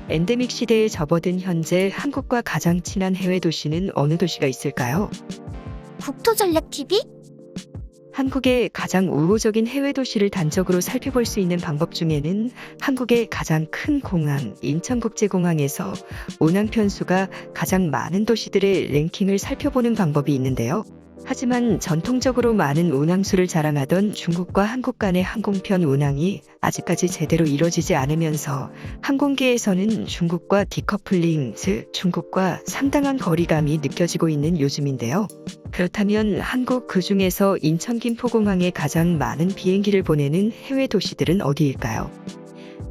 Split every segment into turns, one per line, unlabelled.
엔데믹 시대에 접어든 현재 한국과 가장 친한 해외 도시는 어느 도시가 있을까요?
국토전략TV?
한국의 가장 우호적인 해외 도시를 단적으로 살펴볼 수 있는 방법 중에는 한국의 가장 큰 공항, 인천국제공항에서 운항 편수가 가장 많은 도시들의 랭킹을 살펴보는 방법이 있는데요. 하지만 전통적으로 많은 운항수를 자랑하던 중국과 한국 간의 항공편 운항이 아직까지 제대로 이뤄지지 않으면서 항공계에서는 중국과 디커플링, 즉 중국과 상당한 거리감이 느껴지고 있는 요즘인데요. 그렇다면 한국 그중에서 인천 김포공항에 가장 많은 비행기를 보내는 해외 도시들은 어디일까요?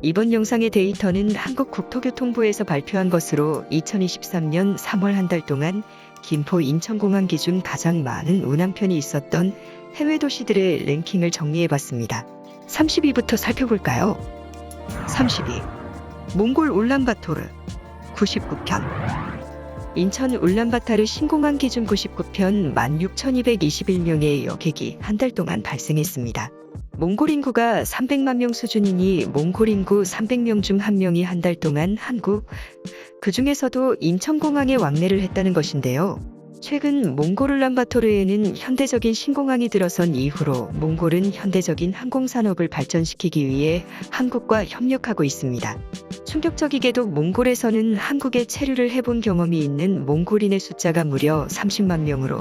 이번 영상의 데이터는 한국국토교통부에서 발표한 것으로 2023년 3월 한 달 동안 김포 인천공항 기준 가장 많은 운항편이 있었던 해외 도시들의 랭킹을 정리해봤습니다. 30위부터 살펴볼까요? 32. 몽골 울란바토르 99편. 인천 울란바토르 신공항 기준 99편 16,221명의 여객이 한 달 동안 발생했습니다. 몽골 인구가 300만 명 수준이니 몽골 인구 300명 중 한 명이 한 달 동안 한국, 그 중에서도 인천공항에 왕래를 했다는 것인데요. 최근 몽골 울란바토르에는 현대적인 신공항이 들어선 이후로 몽골은 현대적인 항공산업을 발전시키기 위해 한국과 협력하고 있습니다. 충격적이게도 몽골에서는 한국에 체류를 해본 경험이 있는 몽골인의 숫자가 무려 30만 명으로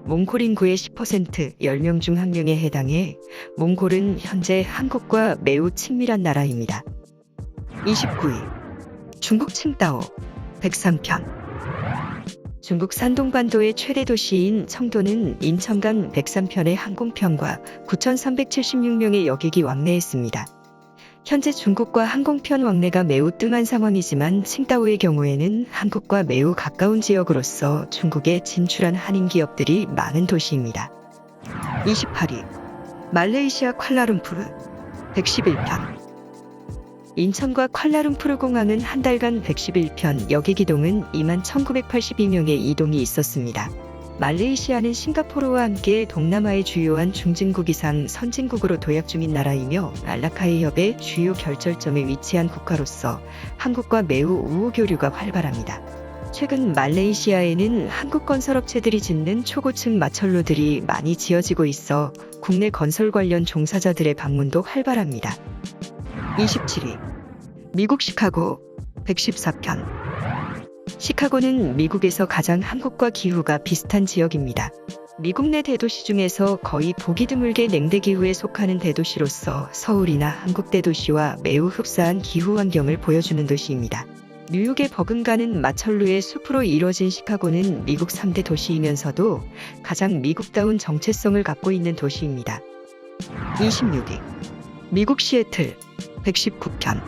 몽골 인구의 10%, 10명 중 1명에 해당해 몽골은 현재 한국과 매우 친밀한 나라입니다. 29위. 중국 칭다오 103편. 중국 산동반도의 최대 도시인 청도는 인천간 103편의 항공편과 9,376명의 여객이 왕래했습니다. 현재 중국과 항공편 왕래가 매우 뜸한 상황이지만 칭다오의 경우에는 한국과 매우 가까운 지역으로서 중국에 진출한 한인 기업들이 많은 도시입니다. 28위. 말레이시아 쿠알라룸푸르 111편. 인천과 쿠알라룸푸르 공항은 한 달간 111편 여객 이동은 21,982명의 이동이 있었습니다. 말레이시아는 싱가포르와 함께 동남아의 주요한 중진국 이상 선진국으로 도약 중인 나라이며 알라카이 협의 주요 결절점에 위치한 국가로서 한국과 매우 우호 교류가 활발합니다. 최근 말레이시아에는 한국 건설업체들이 짓는 초고층 마철로들이 많이 지어지고 있어 국내 건설 관련 종사자들의 방문도 활발합니다. 27위. 미국 시카고 114편. 시카고는 미국에서 가장 한국과 기후가 비슷한 지역입니다. 미국 내 대도시 중에서 거의 보기 드물게 냉대기후에 속하는 대도시로서 서울이나 한국 대도시와 매우 흡사한 기후 환경을 보여주는 도시입니다. 뉴욕의 버금가는 마철로의 숲으로 이루어진 시카고는 미국 3대 도시이면서도 가장 미국다운 정체성을 갖고 있는 도시입니다. 26위. 미국 시애틀 119편.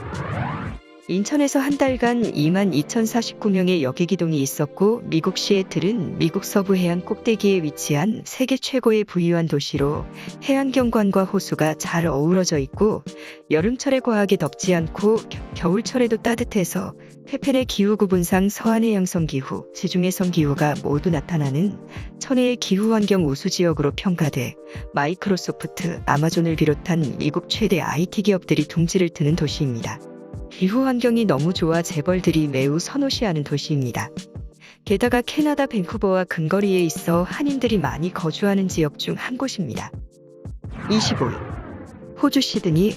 인천에서 한 달간 22,049명의 여객 이동이 있었고 미국 시애틀은 미국 서부 해안 꼭대기에 위치한 세계 최고의 부유한 도시로 해안 경관과 호수가 잘 어우러져 있고 여름철에 과하게 덥지 않고 겨울철에도 따뜻해서 페펜의 기후 구분상 서한해양성 기후, 지중해성 기후가 모두 나타나는 천혜의 기후 환경 우수 지역으로 평가돼 마이크로소프트, 아마존을 비롯한 미국 최대 IT 기업들이 둥지를 트는 도시입니다. 기후 환경이 너무 좋아 재벌들이 매우 선호시하는 도시입니다. 게다가 캐나다 밴쿠버와 근거리에 있어 한인들이 많이 거주하는 지역 중 한 곳입니다. 25위. 호주 시드니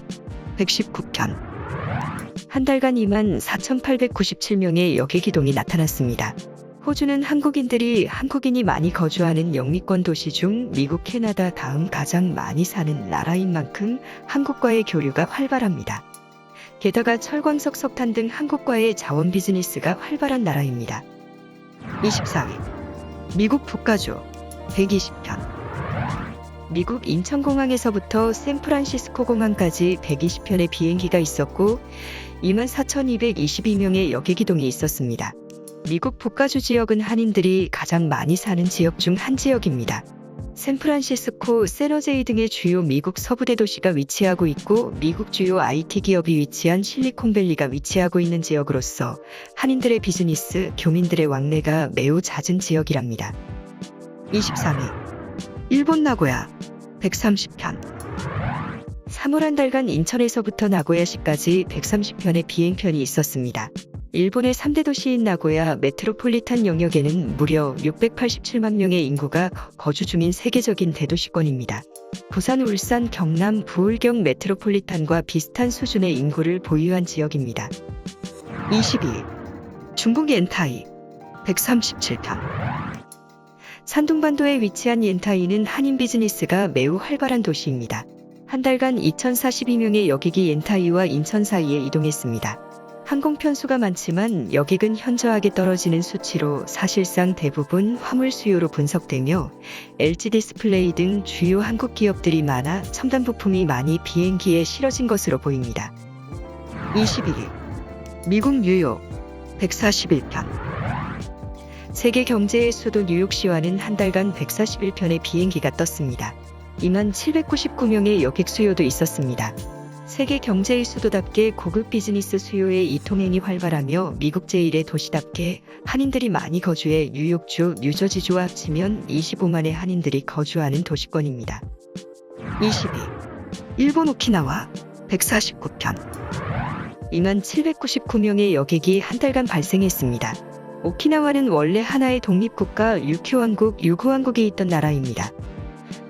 119편. 한 달간 24,897명의 여객 이동이 나타났습니다. 호주는 한국인이 많이 거주하는 영미권 도시 중 미국, 캐나다 다음 가장 많이 사는 나라인 만큼 한국과의 교류가 활발합니다. 게다가 철광석, 석탄 등 한국과의 자원 비즈니스가 활발한 나라입니다. 24위. 미국 북가주 120편. 미국 인천공항에서부터 샌프란시스코 공항까지 120편의 비행기가 있었고 24,222명의 여객 이동이 있었습니다. 미국 북가주 지역은 한인들이 가장 많이 사는 지역 중 한 지역입니다. 샌프란시스코, 샌호제이 등의 주요 미국 서부 대도시가 위치하고 있고 미국 주요 IT 기업이 위치한 실리콘밸리가 위치하고 있는 지역으로서 한인들의 비즈니스, 교민들의 왕래가 매우 잦은 지역이랍니다. 23위. 일본 나고야 130편. 3월 한 달간 인천에서부터 나고야시까지 130편의 비행편이 있었습니다. 일본의 3대 도시인 나고야 메트로폴리탄 영역에는 무려 687만 명의 인구가 거주 중인 세계적인 대도시권입니다. 부산, 울산, 경남, 부울경 메트로폴리탄과 비슷한 수준의 인구를 보유한 지역입니다. 22. 중국 옌타이 137편. 산둥반도에 위치한 옌타이는 한인 비즈니스가 매우 활발한 도시입니다. 한 달간 2042명의 여객이 옌타이와 인천 사이에 이동했습니다. 항공 편수가 많지만 여객은 현저하게 떨어지는 수치로 사실상 대부분 화물 수요로 분석되며 LG 디스플레이 등 주요 한국 기업들이 많아 첨단 부품이 많이 비행기에 실어진 것으로 보입니다. 21. 미국 뉴욕 141편. 세계 경제의 수도 뉴욕시와는 한 달간 141편의 비행기가 떴습니다. 2799명의 여객 수요도 있었습니다. 세계 경제의 수도답게 고급 비즈니스 수요의 이통행이 활발하며 미국 제1의 도시답게 한인들이 많이 거주해 뉴욕주, 뉴저지주와 합치면 25만의 한인들이 거주하는 도시권입니다. 22. 일본 오키나와 149편. 2799명의 여객이 한 달간 발생했습니다. 오키나와는 원래 하나의 독립국가 유큐왕국, 유구왕국이 있던 나라입니다.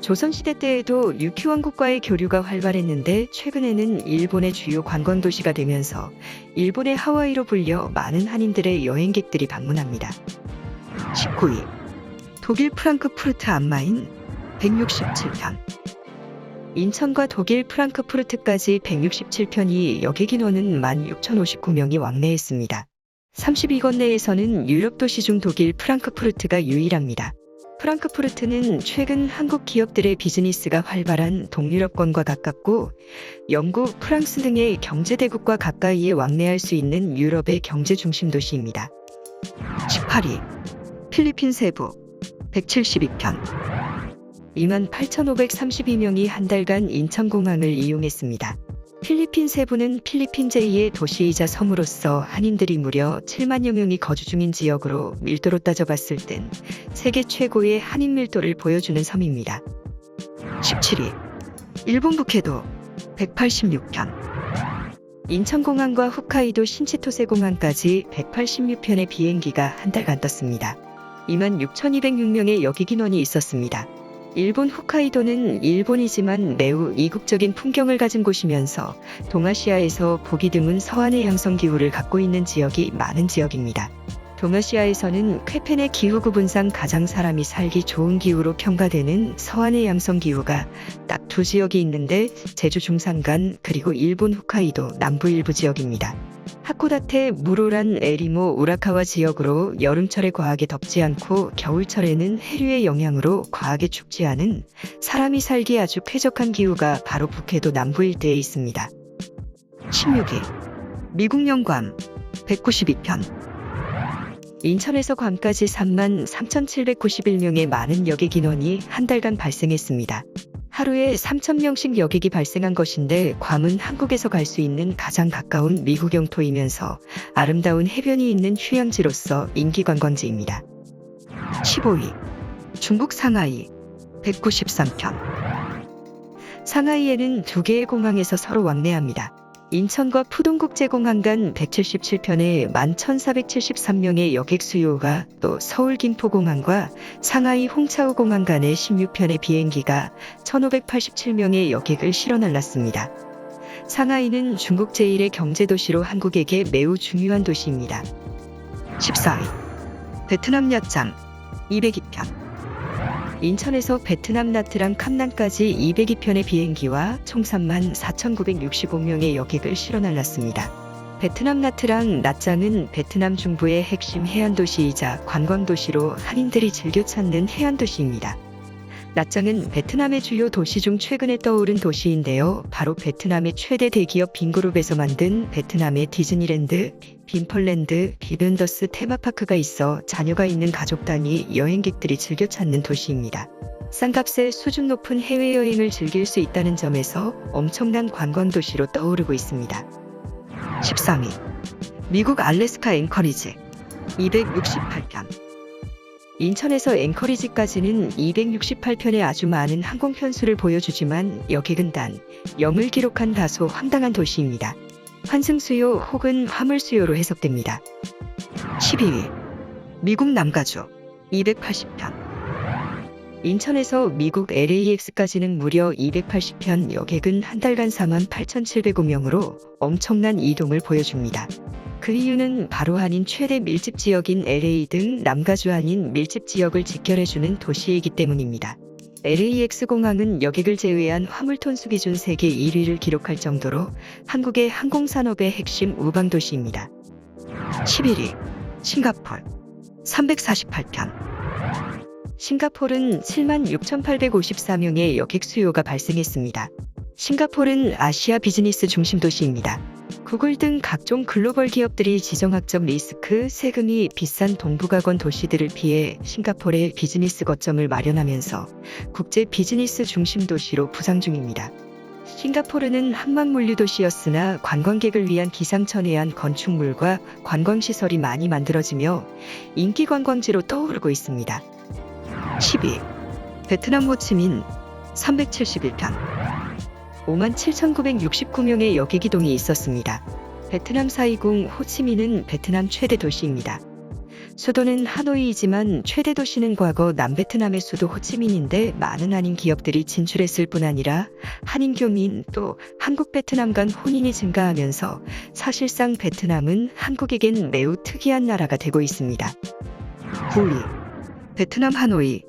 조선시대 때에도 유큐왕국과의 교류가 활발했는데 최근에는 일본의 주요 관광도시가 되면서 일본의 하와이로 불려 많은 한인들의 여행객들이 방문합니다. 19위. 독일 프랑크푸르트 암마인 167편. 인천과 독일 프랑크푸르트까지 167편이 여객 인원은 16,059명이 왕래했습니다. 30위권 내에서는 유럽 도시 중 독일 프랑크푸르트가 유일합니다. 프랑크푸르트는 최근 한국 기업들의 비즈니스가 활발한 동유럽권과 가깝고 영국, 프랑스 등의 경제대국과 가까이에 왕래할 수 있는 유럽의 경제 중심 도시입니다. 18위. 필리핀 세부 172편. 28,532명이 한 달간 인천공항을 이용했습니다. 필리핀 세부는 필리핀 제2의 도시이자 섬으로서 한인들이 무려 7만여 명이 거주 중인 지역으로 밀도로 따져봤을 땐 세계 최고의 한인 밀도를 보여주는 섬입니다. 17위. 일본 북해도 186편. 인천공항과 홋카이도 신치토세 공항까지 186편의 비행기가 한 달간 떴습니다. 26,206명의 여객 인원이 있었습니다. 일본 홋카이도는 일본이지만 매우 이국적인 풍경을 가진 곳이면서 동아시아에서 보기 드문 서한의 양성 기후를 갖고 있는 지역이 많은 지역입니다. 동아시아에서는 쾌펜의 기후구분상 가장 사람이 살기 좋은 기후로 평가되는 서한의 양성 기후가 딱 두 지역이 있는데 제주 중산간 그리고 일본 홋카이도 남부 일부 지역입니다. 하코다테, 무로란, 에리모, 우라카와 지역으로 여름철에 과하게 덥지 않고 겨울철에는 해류의 영향으로 과하게 춥지 않은 사람이 살기 아주 쾌적한 기후가 바로 북해도 남부 일대에 있습니다. 16위. 미국 영광 192편. 인천에서 괌까지 33,791명의 많은 여객 인원이 한 달간 발생했습니다. 하루에 3,000명씩 여객이 발생한 것인데 괌은 한국에서 갈 수 있는 가장 가까운 미국 영토이면서 아름다운 해변이 있는 휴양지로서 인기 관광지입니다. 15위. 중국 상하이 193편. 상하이에는 두 개의 공항에서 서로 왕래합니다. 인천과 푸동국제공항 간 177편에 11,473명의 여객 수요가 또 서울 김포공항과 상하이 홍차우공항 간의 16편의 비행기가 1,587명의 여객을 실어 날랐습니다. 상하이는 중국 제1의 경제도시로 한국에게 매우 중요한 도시입니다. 14위. 베트남 야짱 202편. 인천에서 베트남 나트랑 캄난까지 202편의 비행기와 총 34,965명의 여객을 실어 날랐습니다. 베트남 나트랑 나짱은 베트남 중부의 핵심 해안도시이자 관광도시로 한인들이 즐겨 찾는 해안도시입니다. 나짱은 베트남의 주요 도시 중 최근에 떠오른 도시인데요. 바로 베트남의 최대 대기업 빈그룹에서 만든 베트남의 디즈니랜드, 빈펄랜드, 비변더스 테마파크가 있어 자녀가 있는 가족 단위 여행객들이 즐겨 찾는 도시입니다. 싼 값에 수준 높은 해외여행을 즐길 수 있다는 점에서 엄청난 관광도시로 떠오르고 있습니다. 13위. 미국 알래스카 앵커리지 268편. 인천에서 앵커리지까지는 268편의 아주 많은 항공 편수를 보여주지만 여객은 단 0을 기록한 다소 황당한 도시입니다. 환승 수요 혹은 화물 수요로 해석됩니다. 12위 미국 남가주 280편. 인천에서 미국 LAX까지는 무려 280편 여객은 한 달간 48,705명으로 엄청난 이동을 보여줍니다. 그 이유는 바로 한인 최대 밀집 지역인 LA 등 남가주 한인 밀집 지역을 직결해주는 도시이기 때문입니다. LAX 공항은 여객을 제외한 화물 톤수 기준 세계 1위를 기록할 정도로 한국의 항공산업의 핵심 우방도시입니다. 11위 싱가포르 348편. 싱가포르는 76,854명의 여객 수요가 발생했습니다. 싱가포르는 아시아 비즈니스 중심 도시입니다. 구글 등 각종 글로벌 기업들이 지정학적 리스크, 세금이 비싼 동북아권 도시들을 피해 싱가포르의 비즈니스 거점을 마련하면서 국제 비즈니스 중심 도시로 부상 중입니다. 싱가포르는 한방물류 도시였으나 관광객을 위한 기상천외한 건축물과 관광시설이 많이 만들어지며 인기 관광지로 떠오르고 있습니다. 12. 베트남 호치민 371편. 57,969명의 여객 이동이 있었습니다. 베트남 사이공 호치민은 베트남 최대 도시입니다. 수도는 하노이이지만 최대 도시는 과거 남베트남의 수도 호치민인데 많은 한인 기업들이 진출했을 뿐 아니라 한인 교민 또 한국 베트남 간 혼인이 증가하면서 사실상 베트남은 한국에겐 매우 특이한 나라가 되고 있습니다. 9위 베트남 하노이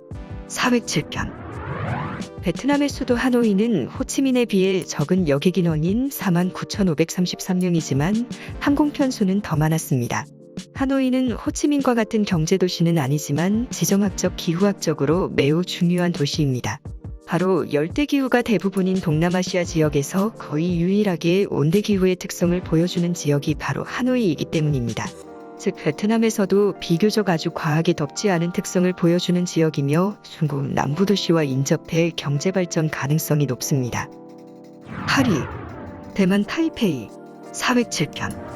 407편. 베트남의 수도 하노이는 호치민에 비해 적은 여객 인원인 49,533명이지만 항공편 수는 더 많았습니다. 하노이는 호치민과 같은 경제도시는 아니지만 지정학적 기후학적으로 매우 중요한 도시입니다. 바로 열대기후가 대부분인 동남아시아 지역에서 거의 유일하게 온대기후의 특성을 보여주는 지역이 바로 하노이이기 때문입니다. 즉 베트남에서도 비교적 아주 과하게 덥지 않은 특성을 보여주는 지역이며 중국 남부도시와 인접해 경제발전 가능성이 높습니다. 8위 대만 타이페이 407편.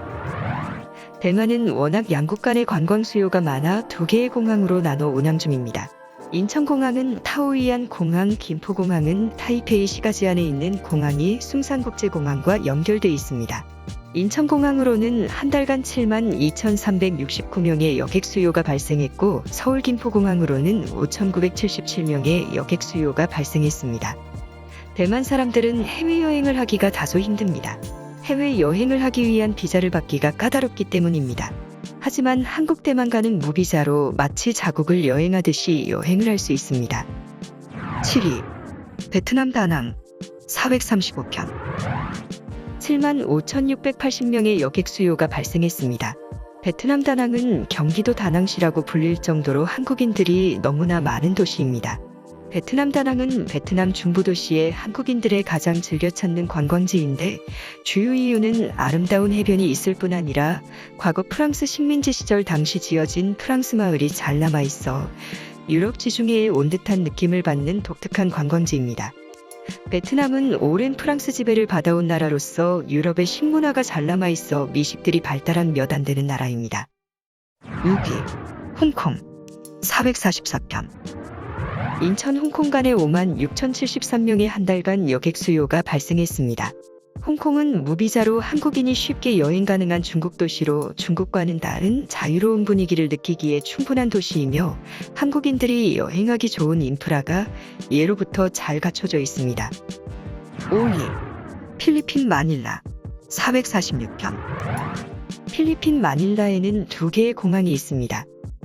대만은 워낙 양국 간의 관광 수요가 많아 두 개의 공항으로 나눠 운항 중입니다. 인천공항은 타오이안 공항, 김포공항은 타이페이 시가지안에 있는 공항이 숭산국제공항과 연결돼 있습니다. 인천공항으로는 한 달간 72,369명의 여객 수요가 발생했고 서울 김포공항으로는 5,977명의 여객 수요가 발생했습니다. 대만 사람들은 해외여행을 하기가 다소 힘듭니다. 해외여행을 하기 위한 비자를 받기가 까다롭기 때문입니다. 하지만 한국 대만 가는 무비자로 마치 자국을 여행하듯이 여행을 할 수 있습니다. 7위 베트남 다낭 435편. 75,680명의 여객 수요가 발생했습니다. 베트남 다낭은 경기도 다낭시라고 불릴 정도로 한국인들이 너무나 많은 도시입니다. 베트남 다낭은 베트남 중부도시의 한국인들의 가장 즐겨 찾는 관광지인데 주요 이유는 아름다운 해변이 있을 뿐 아니라 과거 프랑스 식민지 시절 당시 지어진 프랑스 마을이 잘 남아있어 유럽 지중해에 온 듯한 느낌을 받는 독특한 관광지입니다. 베트남은 오랜 프랑스 지배를 받아온 나라로서 유럽의 식문화가 잘 남아있어 미식들이 발달한 몇 안 되는 나라입니다. 6위 홍콩 444편. 인천 홍콩 간의 56,073명의 한 달간 여객 수요가 발생했습니다. 홍콩은 무비자로 한국인이 쉽게 여행 가능한 중국 도시로 중국과는 다른 자유로운 분위기를 느끼기에 충분한 도시이며 한국인들이 여행하기 좋은 인프라가 예로부터 잘 갖춰져 있습니다. 5위 필리핀 마닐라 446편. 필리핀 마닐라에는 두 개의 공항이 있습니다.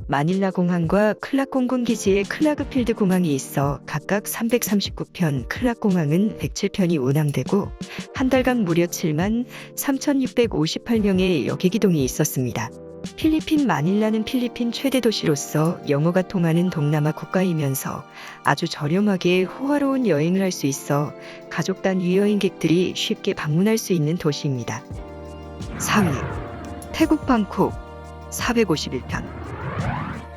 마닐라 공항과 클락 공군 기지의 클라그필드 공항이 있어 각각 339편, 클락 공항은 107편이 운항되고 한 달간 무려 73,658명의 여객 이동이 있었습니다. 필리핀 마닐라는 필리핀 최대 도시로서 영어가 통하는 동남아 국가이면서 아주 저렴하게 호화로운 여행을 할 수 있어 가족 단위 여행객들이 쉽게 방문할 수 있는 도시입니다. 4위 태국 방콕 451편.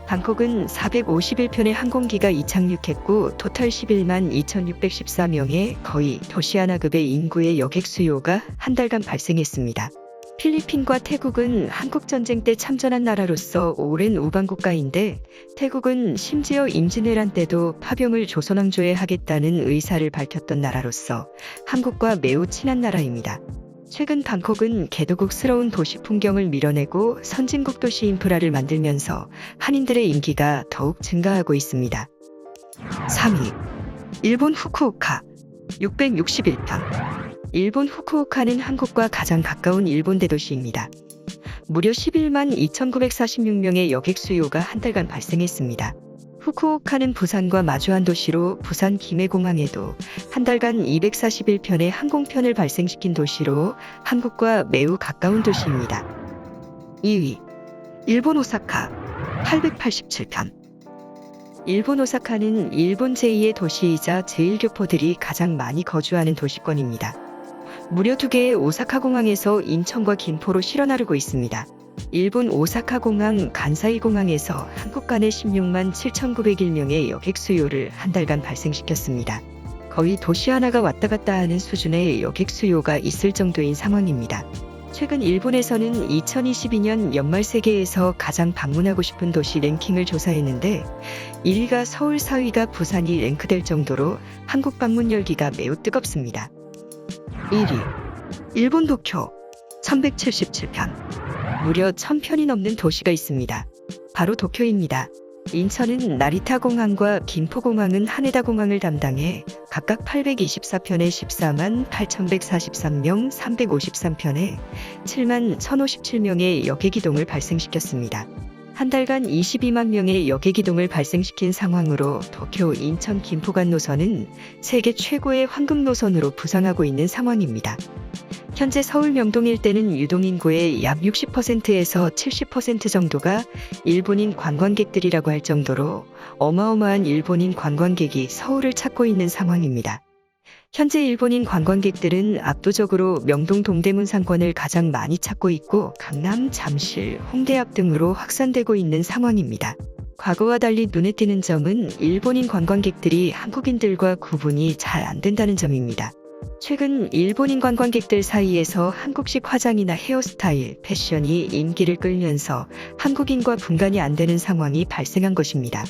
방콕은 451편의 항공기가 이착륙했고 토탈 11만 2,614명의 거의 도시 하나급의 인구의 여객 수요가 한 달간 발생했습니다. 필리핀과 태국은 한국전쟁 때 참전한 나라로서 오랜 우방국가인데 태국은 심지어 임진왜란 때도 파병을 조선왕조에 하겠다는 의사를 밝혔던 나라로서 한국과 매우 친한 나라입니다. 최근 방콕은 개도국스러운 도시 풍경을 밀어내고 선진국 도시 인프라를 만들면서 한인들의 인기가 더욱 증가하고 있습니다. 3위. 일본 후쿠오카 661평. 일본 후쿠오카는 한국과 가장 가까운 일본 대도시입니다. 무려 11만 2,946명의 여객 수요가 한 달간 발생했습니다. 후쿠오카는 부산과 마주한 도시로 부산 김해공항에도 한 달간 241편의 항공편을 발생시킨 도시로 한국과 매우 가까운 도시입니다. 2위. 일본 오사카 887편. 일본 오사카는 일본 제2의 도시이자 제1교포들이 가장 많이 거주하는 도시권입니다. 무려 2개의 오사카 공항에서 인천과 김포로 실어 나르고 있습니다. 일본 오사카 공항 간사이 공항에서 한국 간의 16만 7,901명의 여객 수요를 한 달간 발생시켰습니다. 거의 도시 하나가 왔다 갔다 하는 수준의 여객 수요가 있을 정도인 상황입니다. 최근 일본에서는 2022년 연말 세계에서 가장 방문하고 싶은 도시 랭킹을 조사했는데 1위가 서울, 4위가 부산이 랭크될 정도로 한국 방문 열기가 매우 뜨겁습니다. 1위. 일본 도쿄 1177편. 무려 1000편이 넘는 도시가 있습니다. 바로 도쿄입니다. 인천은 나리타 공항과 김포 공항은 하네다 공항을 담당해 각각 824편에 14만 8,143명, 353편에 7만 1,057명의 여객 이동을 발생시켰습니다. 한 달간 22만 명의 여객 이동을 발생시킨 상황으로 도쿄, 인천, 김포 간 노선은 세계 최고의 황금 노선으로 부상하고 있는 상황입니다. 현재 서울 명동 일대는 유동인구의 약 60%에서 70% 정도가 일본인 관광객들이라고 할 정도로 어마어마한 일본인 관광객이 서울을 찾고 있는 상황입니다. 현재 일본인 관광객들은 압도적으로 명동 동대문 상권을 가장 많이 찾고 있고 강남, 잠실, 홍대 앞 등으로 확산되고 있는 상황입니다. 과거와 달리 눈에 띄는 점은 일본인 관광객들이 한국인들과 구분이 잘 안 된다는 점입니다. 최근 일본인 관광객들 사이에서 한국식 화장이나 헤어스타일, 패션이 인기를 끌면서 한국인과 분간이 안 되는 상황이 발생한 것입니다.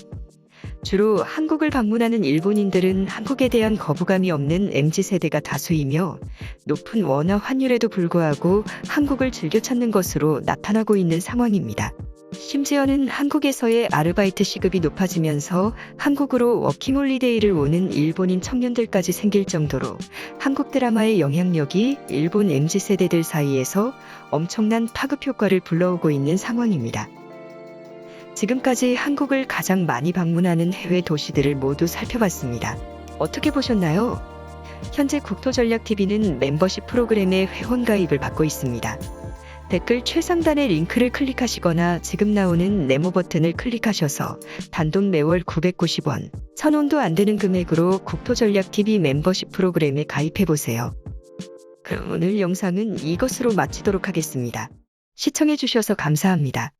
주로 한국을 방문하는 일본인들은 한국에 대한 거부감이 없는 MZ세대가 다수이며 높은 원화 환율에도 불구하고 한국을 즐겨 찾는 것으로 나타나고 있는 상황입니다. 심지어는 한국에서의 아르바이트 시급이 높아지면서 한국으로 워킹홀리데이를 오는 일본인 청년들까지 생길 정도로 한국 드라마의 영향력이 일본 MZ세대들 사이에서 엄청난 파급 효과를 불러오고 있는 상황입니다. 지금까지 한국을 가장 많이 방문하는 해외 도시들을 모두 살펴봤습니다. 어떻게 보셨나요? 현재 국토전략TV는 멤버십 프로그램에 회원 가입을 받고 있습니다. 댓글 최상단의 링크를 클릭하시거나 지금 나오는 네모 버튼을 클릭하셔서 단돈 매월 990원, 1,000원도 안 되는 금액으로 국토전략TV 멤버십 프로그램에 가입해보세요. 그럼 오늘 영상은 이것으로 마치도록 하겠습니다. 시청해주셔서 감사합니다.